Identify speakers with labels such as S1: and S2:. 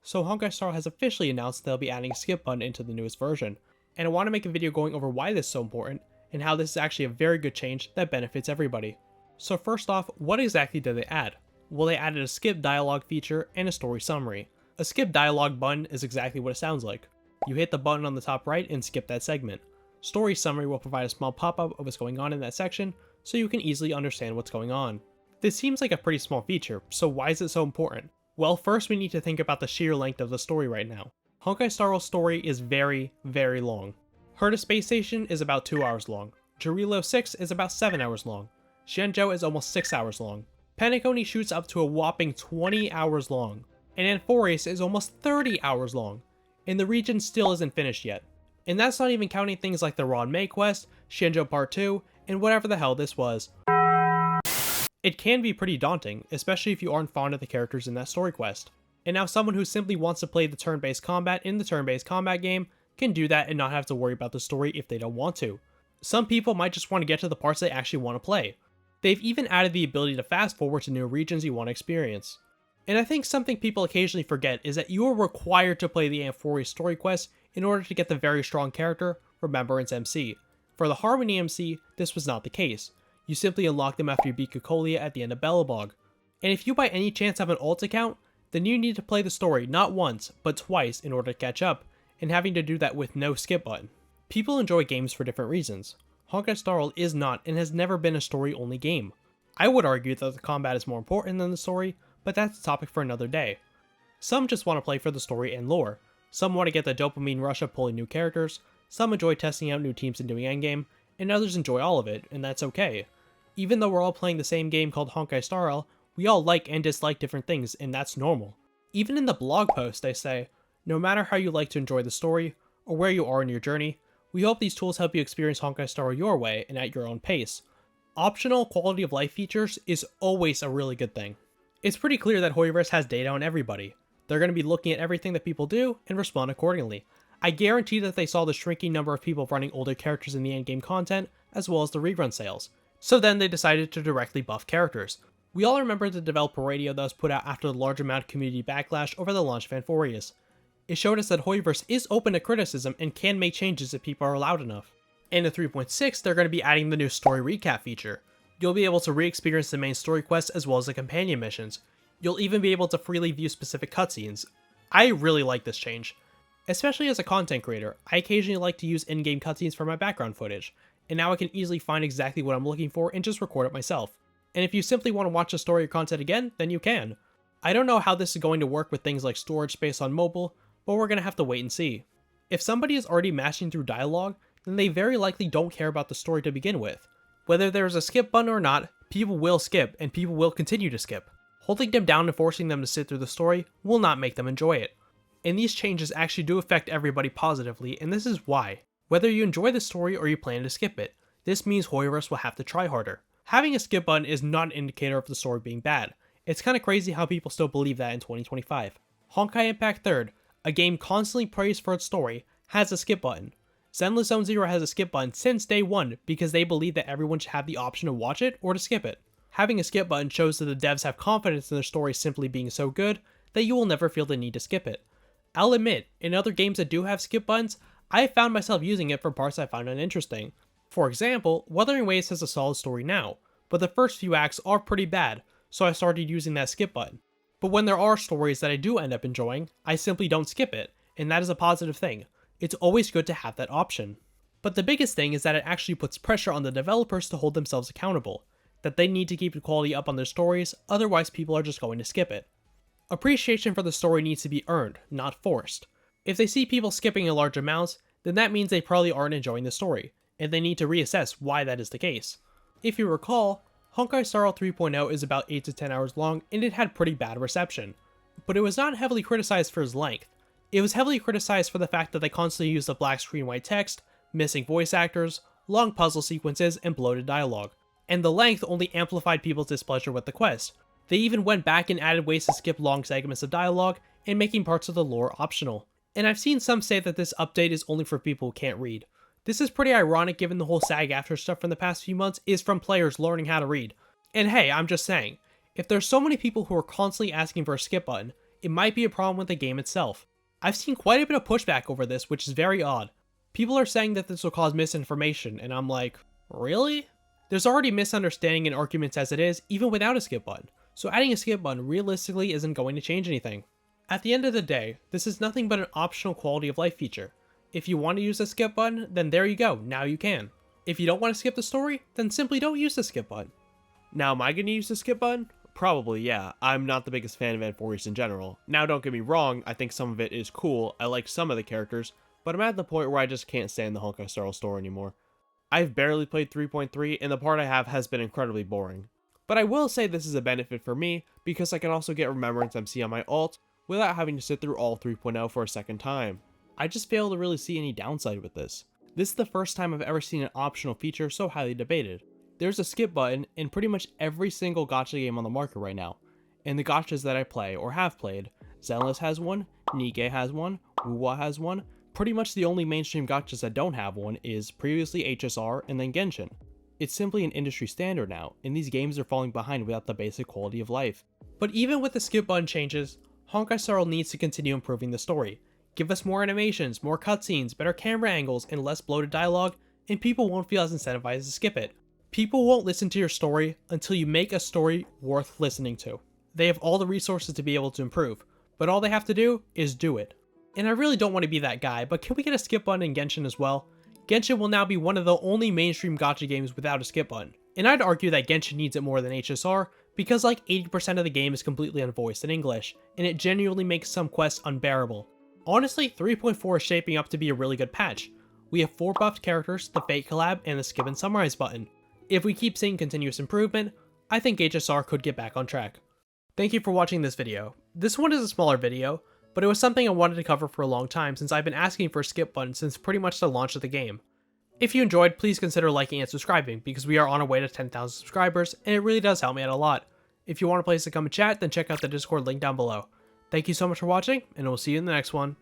S1: So Honkai Star has officially announced they'll be adding a skip button into the newest version, and I want to make a video going over why this is so important, and how this is actually a very good change that benefits everybody. So first off, what exactly did they add? Well, they added a skip dialogue feature and a story summary. A skip dialogue button is exactly what it sounds like. You hit the button on the top right and skip that segment. Story summary will provide a small pop-up of what's going on in that section, so you can easily understand what's going on. This seems like a pretty small feature, so why is it so important? Well, first we need to think about the sheer length of the story right now. Honkai Star Rail's story is very, very long. Herta Space Station is about 2 hours long. Jarilo 6 is about 7 hours long. Shenzhou is almost 6 hours long. Penacony shoots up to a whopping 20 hours long. And Amphoreus is almost 30 hours long. And the region still isn't finished yet. And that's not even counting things like the Ron May quest, Shenzhou Part 2, and whatever the hell this was. It can be pretty daunting, especially if you aren't fond of the characters in that story quest. And now someone who simply wants to play the turn-based combat in the turn-based combat game can do that and not have to worry about the story if they don't want to. Some people might just want to get to the parts they actually want to play. They've even added the ability to fast forward to new regions you want to experience. And I think something people occasionally forget is that you are required to play the Amphoreus story quest in order to get the very strong character, Remembrance MC. For the Harmony MC, this was not the case. You simply unlock them after you beat Cocolia at the end of Belobog. And if you by any chance have an alt account, then you need to play the story not once, but twice in order to catch up, and having to do that with no skip button. People enjoy games for different reasons. Honkai Star Rail is not and has never been a story-only game. I would argue that the combat is more important than the story, but that's a topic for another day. Some just want to play for the story and lore. Some want to get the dopamine rush of pulling new characters, some enjoy testing out new teams and doing endgame, and others enjoy all of it, and that's okay. Even though we're all playing the same game called Honkai Star Rail, we all like and dislike different things, and that's normal. Even in the blog post they say, no matter how you like to enjoy the story, or where you are in your journey, we hope these tools help you experience Honkai Star Rail your way and at your own pace. Optional quality of life features is always a really good thing. It's pretty clear that Hoyoverse has data on everybody. They're going to be looking at everything that people do and respond accordingly. I guarantee that they saw the shrinking number of people running older characters in the endgame content, as well as the rerun sales. So then they decided to directly buff characters. We all remember the developer radio that was put out after the large amount of community backlash over the launch of Amphoreus. It showed us that Hoyoverse is open to criticism and can make changes if people are allowed enough. In the 3.6, they're going to be adding the new story recap feature. You'll be able to re-experience the main story quests as well as the companion missions. You'll even be able to freely view specific cutscenes. I really like this change. Especially as a content creator, I occasionally like to use in-game cutscenes for my background footage, and now I can easily find exactly what I'm looking for and just record it myself. And if you simply want to watch the story or content again, then you can. I don't know how this is going to work with things like storage space on mobile, but we're going to have to wait and see. If somebody is already mashing through dialogue, then they very likely don't care about the story to begin with. Whether there's a skip button or not, people will skip and people will continue to skip. Holding them down and forcing them to sit through the story will not make them enjoy it. And these changes actually do affect everybody positively, and this is why. Whether you enjoy the story or you plan to skip it, this means Hoyoverse will have to try harder. Having a skip button is not an indicator of the story being bad. It's kinda crazy how people still believe that in 2025. Honkai Impact 3rd, a game constantly praised for its story, has a skip button. Zenless Zone Zero has a skip button since day one because they believe that everyone should have the option to watch it or to skip it. Having a skip button shows that the devs have confidence in their story simply being so good that you will never feel the need to skip it. I'll admit, in other games that do have skip buttons, I have found myself using it for parts I find uninteresting. For example, Wuthering Waves has a solid story now, but the first few acts are pretty bad, so I started using that skip button. But when there are stories that I do end up enjoying, I simply don't skip it, and that is a positive thing. It's always good to have that option. But the biggest thing is that it actually puts pressure on the developers to hold themselves accountable, that they need to keep the quality up on their stories, otherwise people are just going to skip it. Appreciation for the story needs to be earned, not forced. If they see people skipping in large amounts, then that means they probably aren't enjoying the story, and they need to reassess why that is the case. If you recall, Honkai Star Rail 3.0 is about 8 to 10 hours long and it had pretty bad reception. But it was not heavily criticized for its length. It was heavily criticized for the fact that they constantly used the black screen white text, missing voice actors, long puzzle sequences, and bloated dialogue. And the length only amplified people's displeasure with the quest. They even went back and added ways to skip long segments of dialogue and making parts of the lore optional. And I've seen some say that this update is only for people who can't read. This is pretty ironic given the whole SAG-AFTRA stuff from the past few months is from players learning how to read. And hey, I'm just saying, if there's so many people who are constantly asking for a skip button, it might be a problem with the game itself. I've seen quite a bit of pushback over this, which is very odd. People are saying that this will cause misinformation, and I'm like, really? There's already misunderstanding and arguments as it is, even without a skip button, so adding a skip button realistically isn't going to change anything. At the end of the day, this is nothing but an optional quality of life feature. If you want to use the skip button, then there you go, now you can. If you don't want to skip the story, then simply don't use the skip button. Now, am I going to use the skip button? Probably, yeah. I'm not the biggest fan of N4 in general. Now, don't get me wrong, I think some of it is cool, I like some of the characters, but I'm at the point where I just can't stand the Honkai Star Rail story anymore. I've barely played 3.3, and the part I have has been incredibly boring. But I will say this is a benefit for me, because I can also get Remembrance MC on my ult, without having to sit through all 3.0 for a second time. I just fail to really see any downside with this. This is the first time I've ever seen an optional feature so highly debated. There's a skip button in pretty much every single gacha game on the market right now. In the gachas that I play or have played, Zenless has one, Nikke has one, Wuwa has one. Pretty much the only mainstream gachas that don't have one is previously HSR and then Genshin. It's simply an industry standard now, and these games are falling behind without the basic quality of life. But even with the skip button changes, Honkai Star Rail needs to continue improving the story. Give us more animations, more cutscenes, better camera angles, and less bloated dialogue, and people won't feel as incentivized to skip it. People won't listen to your story until you make a story worth listening to. They have all the resources to be able to improve, but all they have to do is do it. And I really don't want to be that guy, but can we get a skip button in Genshin as well? Genshin will now be one of the only mainstream gacha games without a skip button. And I'd argue that Genshin needs it more than HSR, because like 80% of the game is completely unvoiced in English, and it genuinely makes some quests unbearable. Honestly, 3.4 is shaping up to be a really good patch. We have 4 buffed characters, the Fate collab, and the skip and summarize button. If we keep seeing continuous improvement, I think HSR could get back on track. Thank you for watching this video. This one is a smaller video, but it was something I wanted to cover for a long time since I've been asking for a skip button since pretty much the launch of the game. If you enjoyed, please consider liking and subscribing because we are on our way to 10,000 subscribers and it really does help me out a lot. If you want a place to come and chat, then check out the Discord link down below. Thank you so much for watching, and we'll see you in the next one.